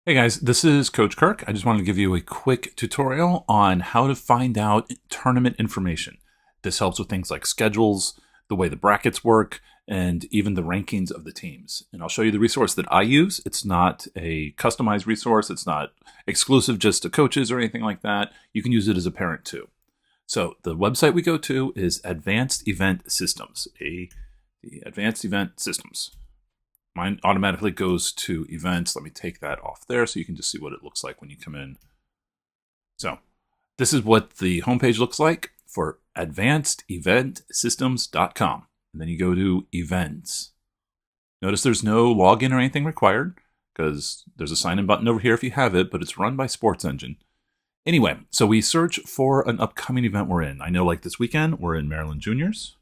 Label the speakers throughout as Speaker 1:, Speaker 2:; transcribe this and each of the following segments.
Speaker 1: Hey guys, this is Coach Kirk. I just wanted to give you a quick tutorial on how to find out tournament information. This helps with things like schedules, the way the brackets work, and even the rankings of the teams. And I'll show you the resource that I use. It's not a customized resource. It's not exclusive just to coaches or anything like that. You can use it as a parent too. So the website we go to is Advanced Event Systems, the Advanced Event Systems. Mine automatically goes to events. Let me take that off there so you can just see what it looks like when you come in. So this is what the homepage looks like for advancedeventsystems.com. And then you go to events. Notice there's no login or anything required because there's a sign-in button over here if you have it, but it's run by Sports Engine. Anyway, so we search for an upcoming event we're in. I know like this weekend, we're in Maryland Juniors,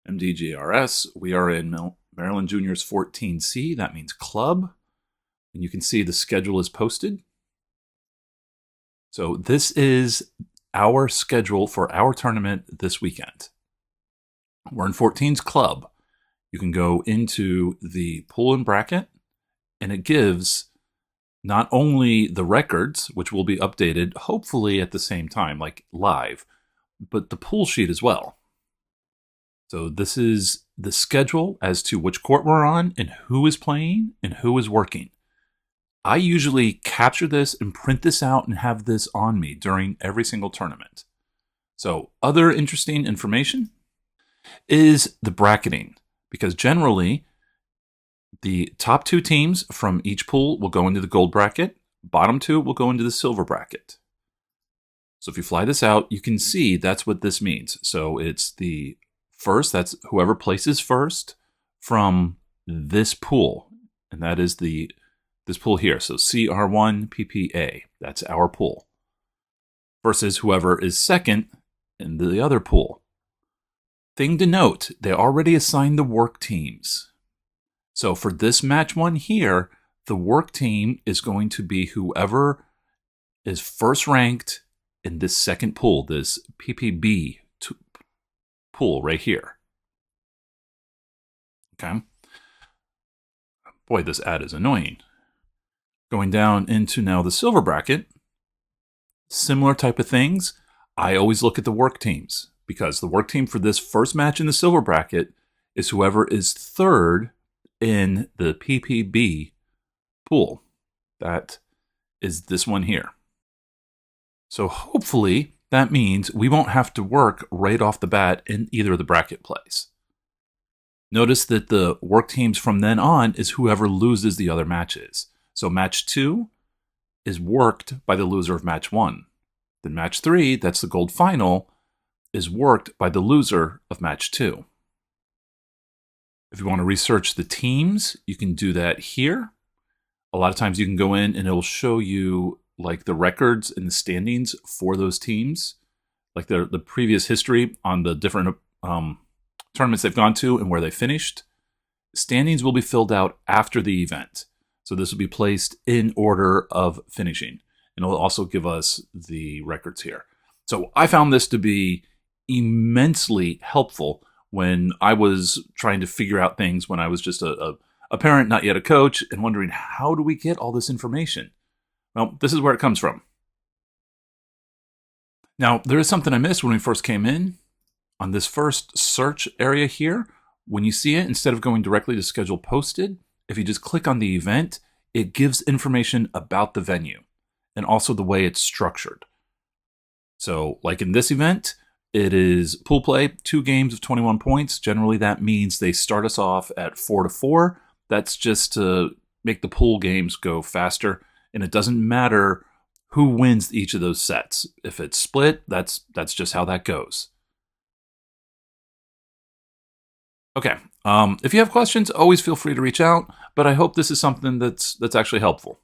Speaker 1: MDGRS. We are in Maryland Juniors 14C, that means club. And you can see the schedule is posted. So this is our schedule for our tournament this weekend. We're in 14's club. You can go into the pool and bracket, and it gives not only the records, which will be updated hopefully at the same time, like live, but the pool sheet as well. So this is the schedule as to which court we're on and who is playing and who is working. I usually capture this and print this out and have this on me during every single tournament. So other interesting information is the bracketing, because generally the top two teams from each pool will go into the gold bracket, bottom two will go into the silver bracket. So if you fly this out, you can see that's what this means. So it's the first, that's whoever places first from this pool, and that is this pool here. So CR1 PPA, that's our pool, versus whoever is second in the other pool. Thing to note, they already assigned the work teams. So for this match one here, the work team is going to be whoever is first ranked in this second pool, this PPB pool right here. Okay. Boy, this ad is annoying. Going down into now the silver bracket, similar type of things. I always look at the work teams because the work team for this first match in the silver bracket is whoever is third in the PPB pool. That is this one here. So hopefully that means we won't have to work right off the bat in either of the bracket plays. Notice that the work teams from then on is whoever loses the other matches. So match 2 is worked by the loser of match 1. Then match 3, that's the gold final, is worked by the loser of match 2. If you want to research the teams, you can do that here. A lot of times you can go in and it will show you like the records and the standings for those teams, like the previous history on the different tournaments they've gone to and where they finished. Standings will be filled out after the event. So this will be placed in order of finishing. And it will also give us the records here. So I found this to be immensely helpful when I was trying to figure out things when I was just a parent, not yet a coach, and wondering, how do we get all this information? Well, this is where it comes from. Now, there is something I missed when we first came in. On this first search area here, when you see it, instead of going directly to schedule posted, if you just click on the event, it gives information about the venue and also the way it's structured. So like in this event, it is pool play, 2 games of 21 points. Generally, that means they start us off at 4-4. That's just to make the pool games go faster. And it doesn't matter who wins each of those sets. If it's split, that's just how that goes. Okay, if you have questions, always feel free to reach out, but I hope this is something that's actually helpful.